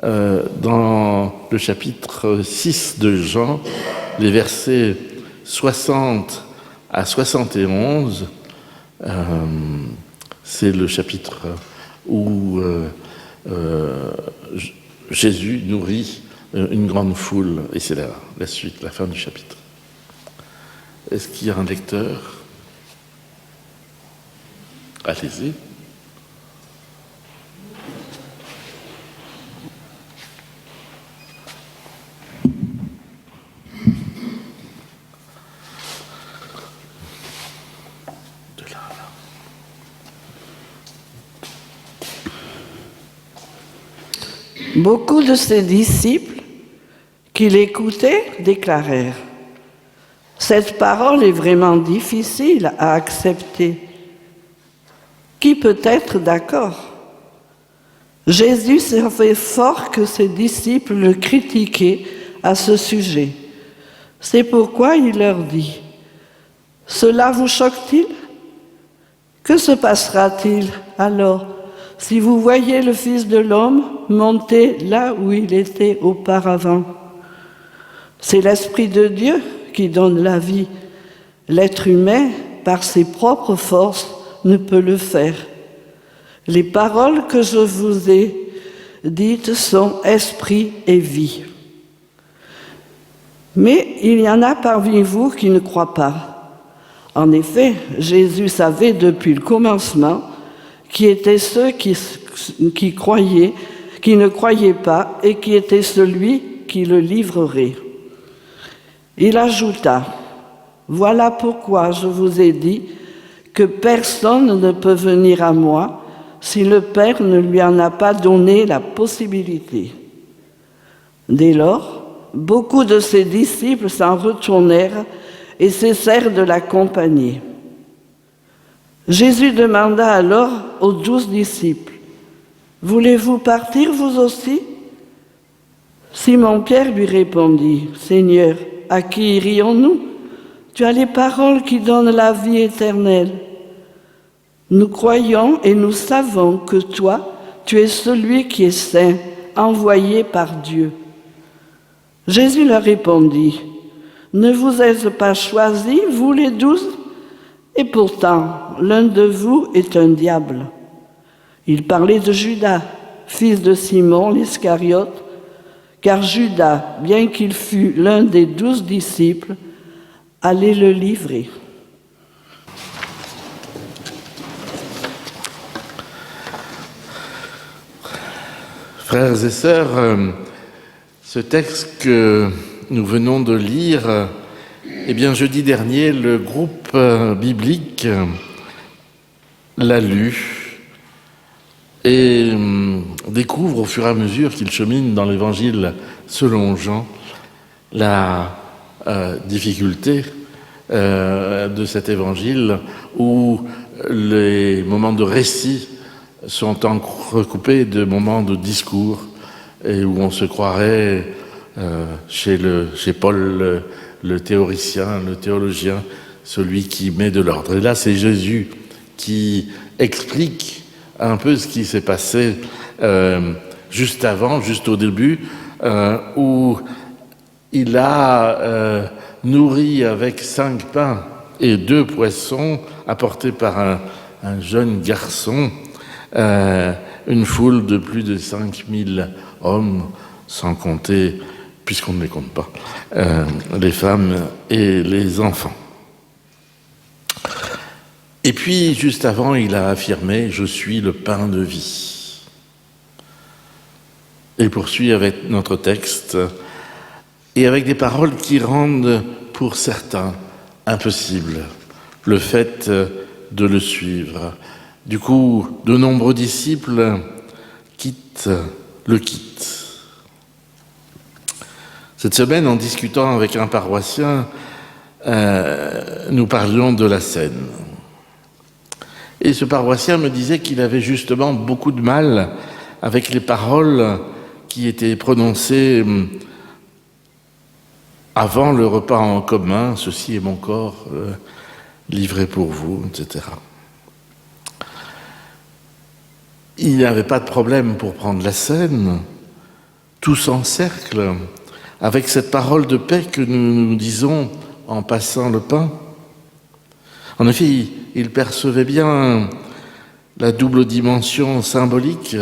dans le chapitre 6 de Jean, les versets 60 à 71, c'est le chapitre où Jésus nourrit une grande foule, et c'est la suite, la fin du chapitre. Est-ce qu'il y a un lecteur? Allez-y. Beaucoup de ses disciples qui l'écoutaient déclarèrent : « Cette parole est vraiment difficile à accepter. Qui peut être d'accord ?» Jésus savait fort que ses disciples le critiquaient à ce sujet. C'est pourquoi il leur dit : « Cela vous choque-t-il ? Que se passera-t-il alors si vous voyez le Fils de l'homme monter là où il était auparavant ? C'est l'Esprit de Dieu qui donne la vie. L'être humain, par ses propres forces, ne peut le faire. Les paroles que je vous ai dites sont esprit et vie. Mais il y en a parmi vous qui ne croient pas. » En effet, Jésus savait depuis le commencement qui étaient ceux qui ne croyaient pas et qui était celui qui le livrerait. Il ajouta : « Voilà pourquoi je vous ai dit que personne ne peut venir à moi si le Père ne lui en a pas donné la possibilité. » Dès lors, beaucoup de ses disciples s'en retournèrent et cessèrent de l'accompagner. Jésus demanda alors aux 12 disciples : « Voulez-vous partir vous aussi ?» Simon-Pierre lui répondit : « Seigneur, à qui irions-nous ? Tu as les paroles qui donnent la vie éternelle. Nous croyons et nous savons que toi, tu es celui qui est saint, envoyé par Dieu. » Jésus leur répondit : « Ne vous ai-je pas choisis, vous les 12 ? Et pourtant, l'un de vous est un diable. » Il parlait de Judas, fils de Simon l'Iscariote, car Judas, bien qu'il fût l'un des 12 disciples, allait le livrer. Frères et sœurs, ce texte que nous venons de lire, jeudi dernier, le groupe biblique l'a lu et découvre au fur et à mesure qu'il chemine dans l'évangile selon Jean la difficulté de cet évangile où les moments de récit sont entrecoupés de moments de discours et où on se croirait chez Paul le théoricien, le théologien, celui qui met de l'ordre. Et là, c'est Jésus qui explique un peu ce qui s'est passé juste avant, juste au début, où il a nourri avec 5 pains et 2 poissons apportés par un jeune garçon une foule de plus de 5000 hommes, sans compter, puisqu'on ne les compte pas, les femmes et les enfants. Et puis, juste avant, il a affirmé « Je suis le pain de vie ». Et poursuit avec notre texte, et avec des paroles qui rendent, pour certains, impossible le fait de le suivre. Du coup, de nombreux disciples le quittent. Cette semaine, en discutant avec un paroissien, nous parlions de la Seine. Et ce paroissien me disait qu'il avait justement beaucoup de mal avec les paroles qui étaient prononcées avant le repas en commun, « Ceci est mon corps livré pour vous », etc. Il n'avait pas de problème pour prendre la Seine, tous en cercle, avec cette parole de paix que nous disons en passant le pain. En effet, ils percevaient bien la double dimension symbolique,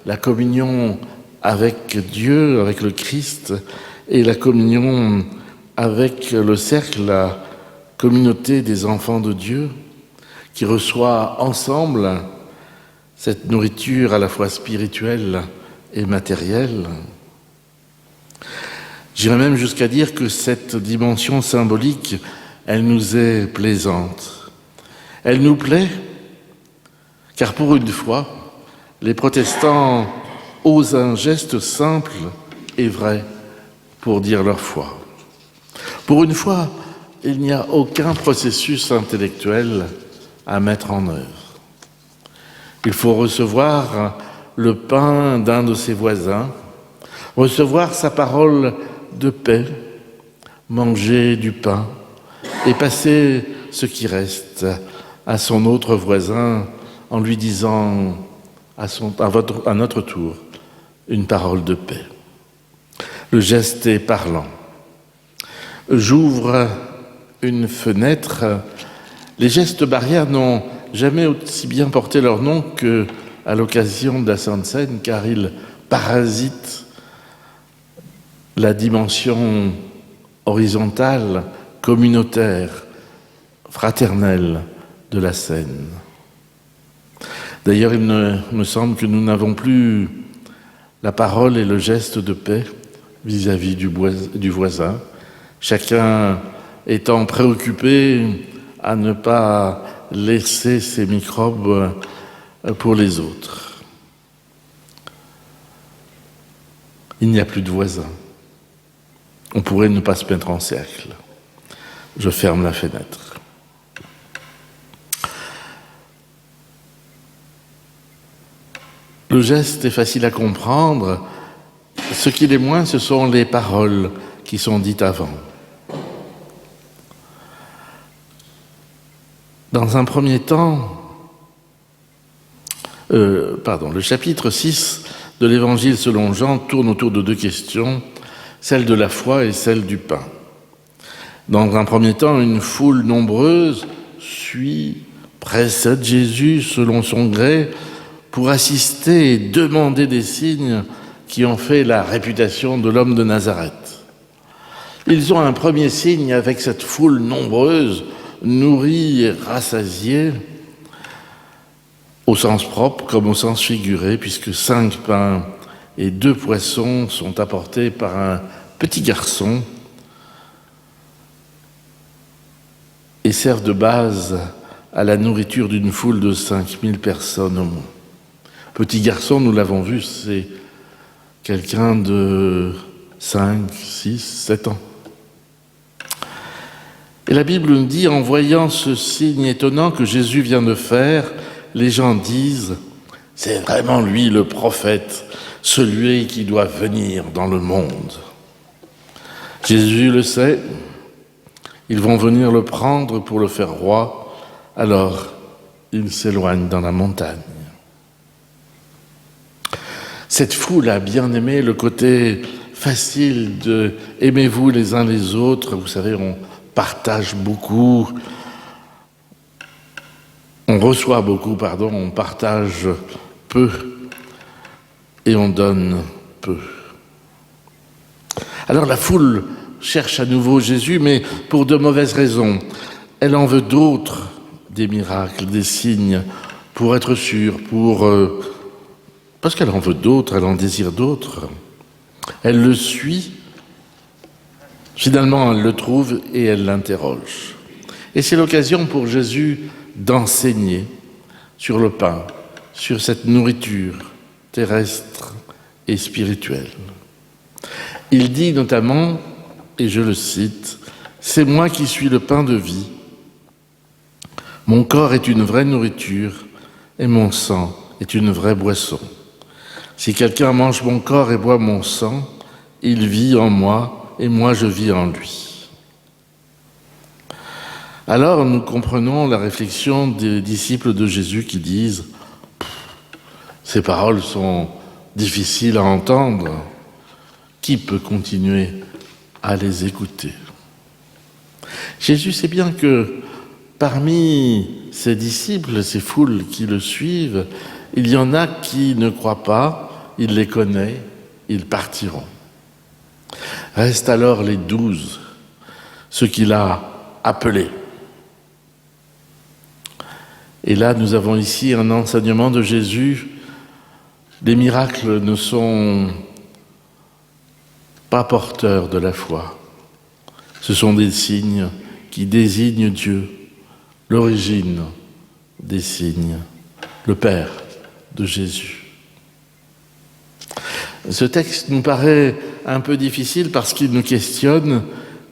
la communion avec Dieu, avec le Christ, et la communion avec le cercle, la communauté des enfants de Dieu, qui reçoit ensemble cette nourriture à la fois spirituelle et matérielle. J'irais même jusqu'à dire que cette dimension symbolique, elle nous est plaisante. Elle nous plaît, car pour une fois, les protestants osent un geste simple et vrai pour dire leur foi. Pour une fois, il n'y a aucun processus intellectuel à mettre en œuvre. Il faut recevoir le pain d'un de ses voisins, recevoir sa parole de paix, manger du pain et passer ce qui reste à son autre voisin en lui disant à notre tour une parole de paix. Le geste est parlant. J'ouvre une fenêtre. Les gestes barrières n'ont jamais aussi bien porté leur nom qu'à l'occasion de la Sainte Seine, car ils parasitent la dimension horizontale, communautaire, fraternelle de la scène. D'ailleurs, il me semble que nous n'avons plus la parole et le geste de paix vis-à-vis du voisin, chacun étant préoccupé à ne pas laisser ses microbes pour les autres. Il n'y a plus de voisins. On pourrait ne pas se mettre en cercle. Je ferme la fenêtre. Le geste est facile à comprendre. Ce qui l'est moins, ce sont les paroles qui sont dites avant. Dans un premier temps, le chapitre 6 de l'Évangile selon Jean tourne autour de deux questions, celle de la foi et celle du pain. Dans un premier temps, une foule nombreuse précède Jésus selon son gré pour assister et demander des signes qui ont fait la réputation de l'homme de Nazareth. Ils ont un premier signe avec cette foule nombreuse, nourrie et rassasiée, au sens propre comme au sens figuré, puisque 5 pains et 2 poissons sont apportés par un petit garçon et servent de base à la nourriture d'une foule de 5000 personnes au moins. Petit garçon, nous l'avons vu, c'est quelqu'un de 5, 6, 7 ans. Et la Bible nous dit, en voyant ce signe étonnant que Jésus vient de faire, les gens disent, c'est vraiment lui le prophète, celui qui doit venir dans le monde. Jésus le sait, ils vont venir le prendre pour le faire roi, alors il s'éloigne dans la montagne. Cette foule a bien aimé le côté facile de « aimez-vous les uns les autres ». Vous savez, on partage beaucoup, on reçoit beaucoup, on partage peu et on donne peu. Alors la foule cherche à nouveau Jésus, mais pour de mauvaises raisons. Elle en veut d'autres, des miracles, des signes, pour être sûre, parce qu'elle en veut d'autres, elle en désire d'autres. Elle le suit, finalement elle le trouve et elle l'interroge. Et c'est l'occasion pour Jésus d'enseigner sur le pain, sur cette nourriture terrestre et spirituelle. Il dit notamment, et je le cite, « C'est moi qui suis le pain de vie. Mon corps est une vraie nourriture et mon sang est une vraie boisson. Si quelqu'un mange mon corps et boit mon sang, il vit en moi et moi je vis en lui. » Alors nous comprenons la réflexion des disciples de Jésus qui disent « Ces paroles sont difficiles à entendre. qui peut continuer à les écouter? Jésus sait bien que parmi ses disciples, ces foules qui le suivent, il y en a qui ne croient pas, il les connaît, ils partiront. Restent alors les 12, ceux qu'il a appelés. Et là, nous avons ici un enseignement de Jésus. Les miracles ne sont pas porteurs de la foi. Ce sont des signes qui désignent Dieu, l'origine des signes, le Père de Jésus. Ce texte nous paraît un peu difficile parce qu'il nous questionne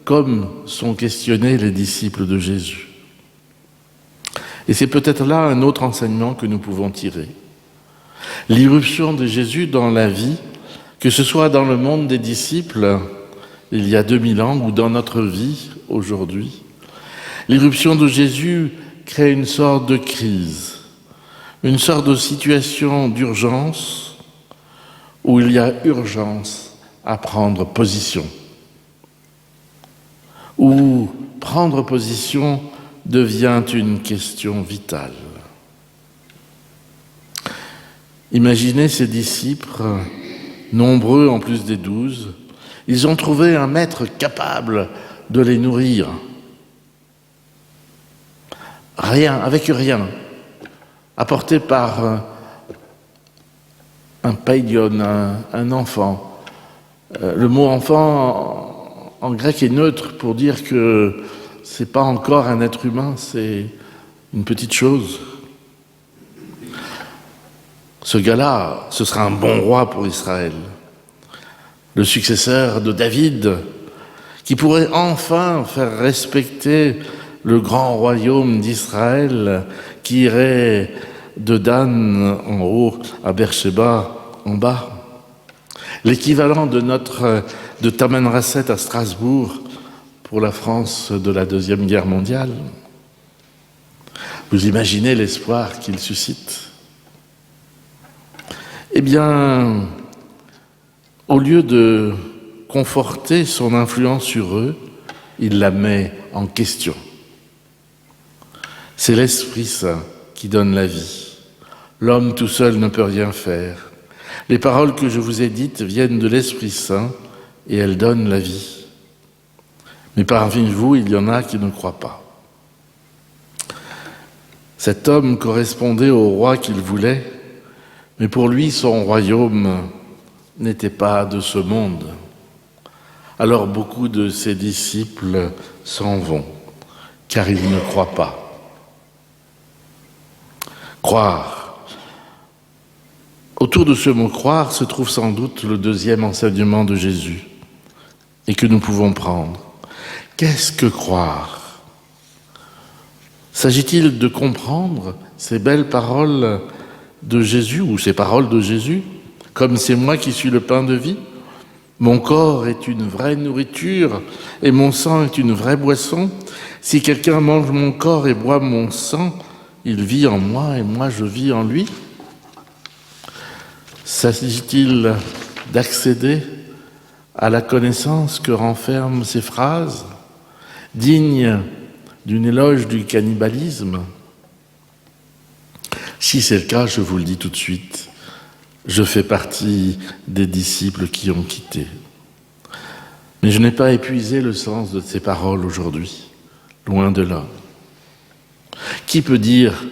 comme sont questionnés les disciples de Jésus. Et c'est peut-être là un autre enseignement que nous pouvons tirer. L'irruption de Jésus dans la vie, que ce soit dans le monde des disciples il y a 2000 ans ou dans notre vie aujourd'hui, l'irruption de Jésus crée une sorte de crise, une sorte de situation d'urgence où il y a urgence à prendre position, où prendre position devient une question vitale. Imaginez ces disciples, nombreux en plus des 12, ils ont trouvé un maître capable de les nourrir. Rien, avec rien, apporté par un païdion, un enfant. Le mot enfant en grec est neutre pour dire que c'est pas encore un être humain, c'est une petite chose. Ce gars-là, ce sera un bon roi pour Israël. Le successeur de David, qui pourrait enfin faire respecter le grand royaume d'Israël, qui irait de Dan en haut à Beersheba en bas. L'équivalent de Tamanrasset à Strasbourg pour la France de la Deuxième Guerre mondiale. Vous imaginez l'espoir qu'il suscite? Eh bien, au lieu de conforter son influence sur eux, il la met en question. C'est l'Esprit Saint qui donne la vie. L'homme tout seul ne peut rien faire. Les paroles que je vous ai dites viennent de l'Esprit Saint et elles donnent la vie. Mais parmi vous, il y en a qui ne croient pas. Cet homme correspondait au roi qu'il voulait, mais pour lui, son royaume n'était pas de ce monde. Alors beaucoup de ses disciples s'en vont, car ils ne croient pas. Croire. Autour de ce mot « croire » se trouve sans doute le deuxième enseignement de Jésus et que nous pouvons prendre. Qu'est-ce que croire? S'agit-il de comprendre ces belles paroles de Jésus ou ces paroles de Jésus, comme c'est moi qui suis le pain de vie? Mon corps est une vraie nourriture et mon sang est une vraie boisson. Si quelqu'un mange mon corps et boit mon sang, il vit en moi et moi je vis en lui. S'agit-il d'accéder à la connaissance que renferment ces phrases, dignes d'une éloge du cannibalisme? Si c'est le cas, je vous le dis tout de suite, je fais partie des disciples qui ont quitté. Mais je n'ai pas épuisé le sens de ces paroles aujourd'hui, loin de là. Qui peut dire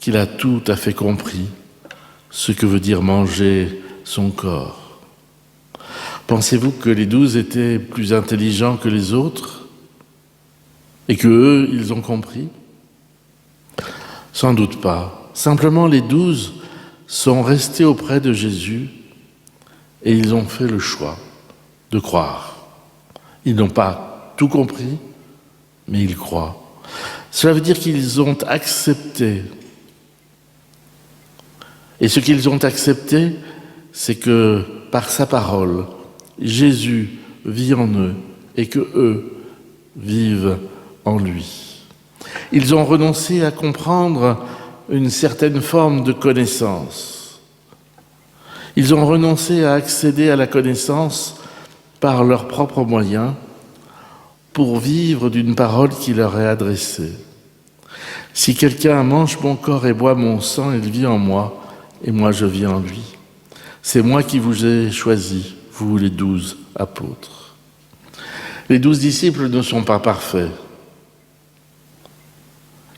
qu'il a tout à fait compris ce que veut dire manger son corps? Pensez-vous que les 12 étaient plus intelligents que les autres et que eux, ils ont compris? Sans doute pas. Simplement, les 12 sont restés auprès de Jésus et ils ont fait le choix de croire. Ils n'ont pas tout compris, mais ils croient. Cela veut dire qu'ils ont accepté. Et ce qu'ils ont accepté, c'est que par sa parole, Jésus vit en eux et que eux vivent en lui. Ils ont renoncé à comprendre une certaine forme de connaissance. Ils ont renoncé à accéder à la connaissance par leurs propres moyens pour vivre d'une parole qui leur est adressée. Si quelqu'un mange mon corps et boit mon sang, il vit en moi, et moi je vis en lui. C'est moi qui vous ai choisi, vous les 12 apôtres. Les 12 disciples ne sont pas parfaits,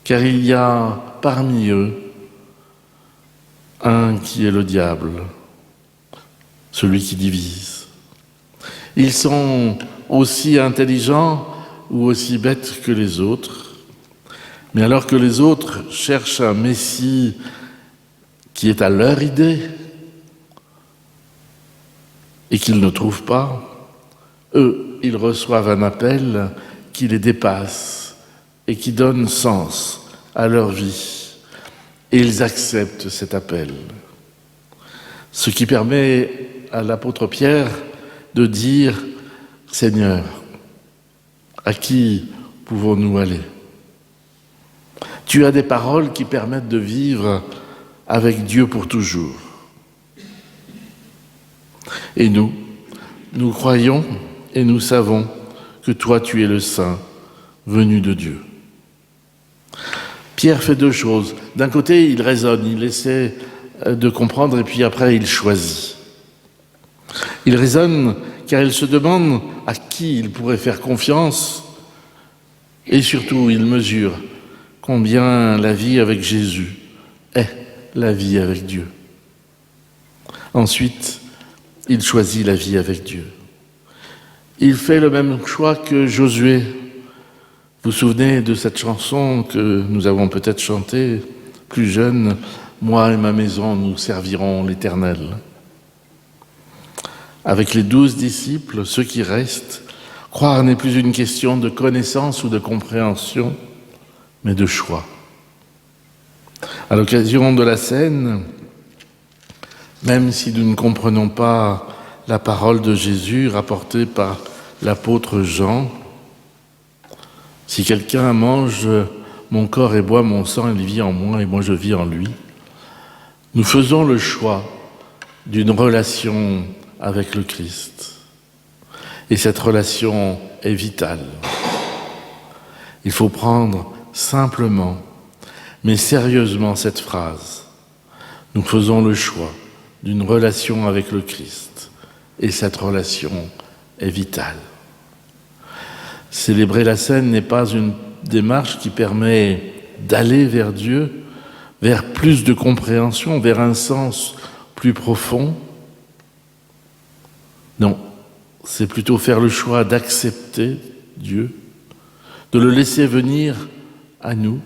car il y a parmi eux un qui est le diable, celui qui divise. Ils sont aussi intelligents ou aussi bêtes que les autres, mais alors que les autres cherchent un Messie qui est à leur idée et qu'ils ne trouvent pas, eux, ils reçoivent un appel qui les dépasse et qui donne sens à leur vie. Et ils acceptent cet appel. Ce qui permet à l'apôtre Pierre de dire « Seigneur, à qui pouvons-nous aller ? Tu as des paroles qui permettent de vivre avec Dieu pour toujours. » Et nous croyons et nous savons que toi, tu es le Saint, venu de Dieu. Pierre fait deux choses. D'un côté, il raisonne, il essaie de comprendre et puis après, il choisit. Il raisonne car il se demande à qui il pourrait faire confiance et surtout, il mesure combien la vie avec Jésus est la vie avec Dieu. Ensuite, il choisit la vie avec Dieu. Il fait le même choix que Josué. Vous vous souvenez de cette chanson que nous avons peut-être chantée plus jeune, « Moi et ma maison, nous servirons l'Éternel ». Avec les 12 disciples, ceux qui restent, croire n'est plus une question de connaissance ou de compréhension, mais de choix. À l'occasion de la scène, même si nous ne comprenons pas la parole de Jésus rapportée par l'apôtre Jean, si quelqu'un mange mon corps et boit mon sang, il vit en moi et moi je vis en lui, nous faisons le choix d'une relation avec le Christ. Et cette relation est vitale. Il faut prendre simplement, mais sérieusement cette phrase. Nous faisons le choix d'une relation avec le Christ. Et cette relation est vitale. Célébrer la scène n'est pas une démarche qui permet d'aller vers Dieu, vers plus de compréhension, vers un sens plus profond. Non, c'est plutôt faire le choix d'accepter Dieu, de le laisser venir à nous.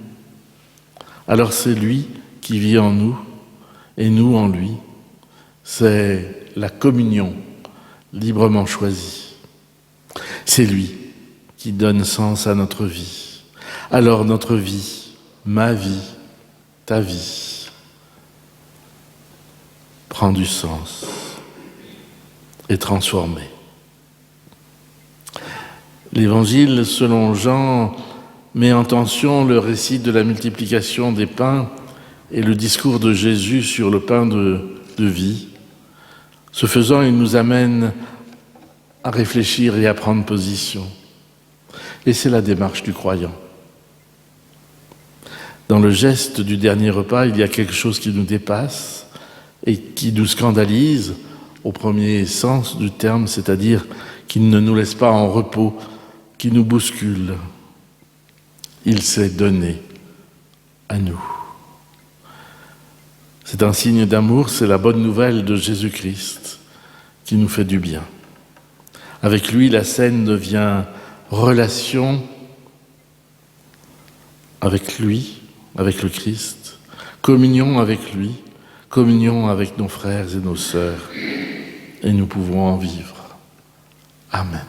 Alors c'est lui qui vit en nous et nous en lui. C'est la communion librement choisie. C'est lui qui donne sens à notre vie. Alors notre vie, ma vie, ta vie, prend du sens, est transformée. L'Évangile, selon Jean, met en tension le récit de la multiplication des pains et le discours de Jésus sur le pain de vie. Ce faisant, il nous amène à réfléchir et à prendre position. Et c'est la démarche du croyant. Dans le geste du dernier repas, il y a quelque chose qui nous dépasse et qui nous scandalise au premier sens du terme, c'est-à-dire qui ne nous laisse pas en repos, qui nous bouscule. Il s'est donné à nous. C'est un signe d'amour, c'est la bonne nouvelle de Jésus-Christ qui nous fait du bien. Avec lui, la scène devient relation avec lui, avec le Christ, communion avec lui, communion avec nos frères et nos sœurs, et nous pouvons en vivre. Amen.